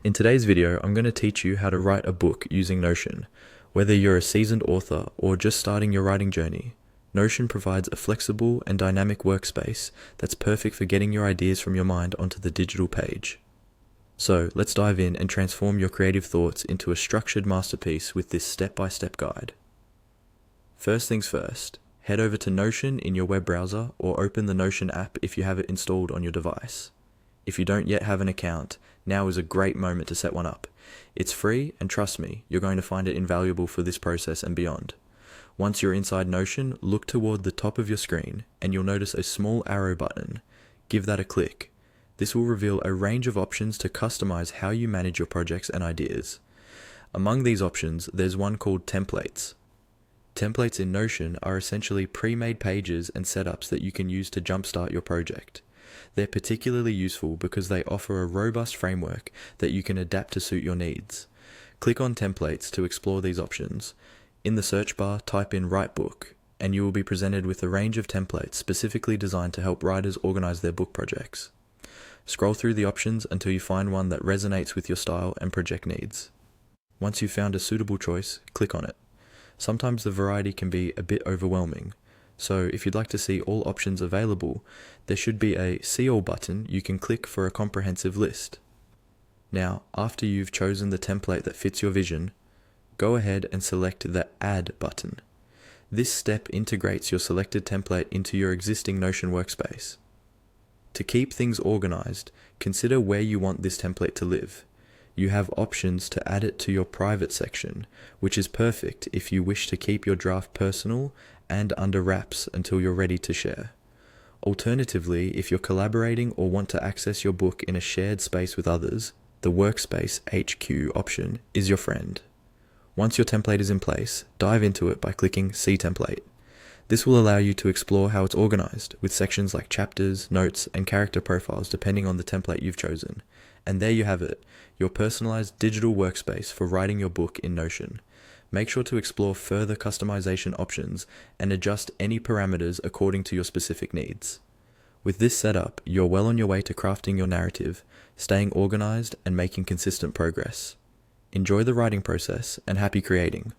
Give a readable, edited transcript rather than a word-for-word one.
In today's video, I'm going to teach you how to write a book using Notion. Whether you're a seasoned author or just starting your writing journey, Notion provides a flexible and dynamic workspace that's perfect for getting your ideas from your mind onto the digital page. So let's dive in and transform your creative thoughts into a structured masterpiece with this step-by-step guide. First things first, head over to Notion in your web browser or open the Notion app if you have it installed on your device. If you don't yet have an account, now is a great moment to set one up. It's free, and trust me, you're going to find it invaluable for this process and beyond. Once you're inside Notion, look toward the top of your screen and you'll notice a small arrow button. Give that a click. This will reveal a range of options to customize how you manage your projects and ideas. Among these options, there's one called Templates. Templates in Notion are essentially pre-made pages and setups that you can use to jumpstart your project. They're particularly useful because they offer a robust framework that you can adapt to suit your needs. Click on Templates to explore these options. In the search bar, type in Write Book, and you will be presented with a range of templates specifically designed to help writers organize their book projects. Scroll through the options until you find one that resonates with your style and project needs. Once you've found a suitable choice, click on it. Sometimes the variety can be a bit overwhelming, so if you'd like to see all options available, there should be a See All button you can click for a comprehensive list. Now, after you've chosen the template that fits your vision, go ahead and select the Add button. This step integrates your selected template into your existing Notion workspace. To keep things organized, consider where you want this template to live. You have options to add it to your private section, which is perfect if you wish to keep your draft personal and under wraps until you're ready to share. Alternatively, if you're collaborating or want to access your book in a shared space with others, the Workspace HQ option is your friend. Once your template is in place, dive into it by clicking See Template. This will allow you to explore how it's organized, with sections like chapters, notes, and character profiles depending on the template you've chosen. And there you have it, your personalized digital workspace for writing your book in Notion. Make sure to explore further customization options and adjust any parameters according to your specific needs. With this setup, you're well on your way to crafting your narrative, staying organized, and making consistent progress. Enjoy the writing process, and happy creating.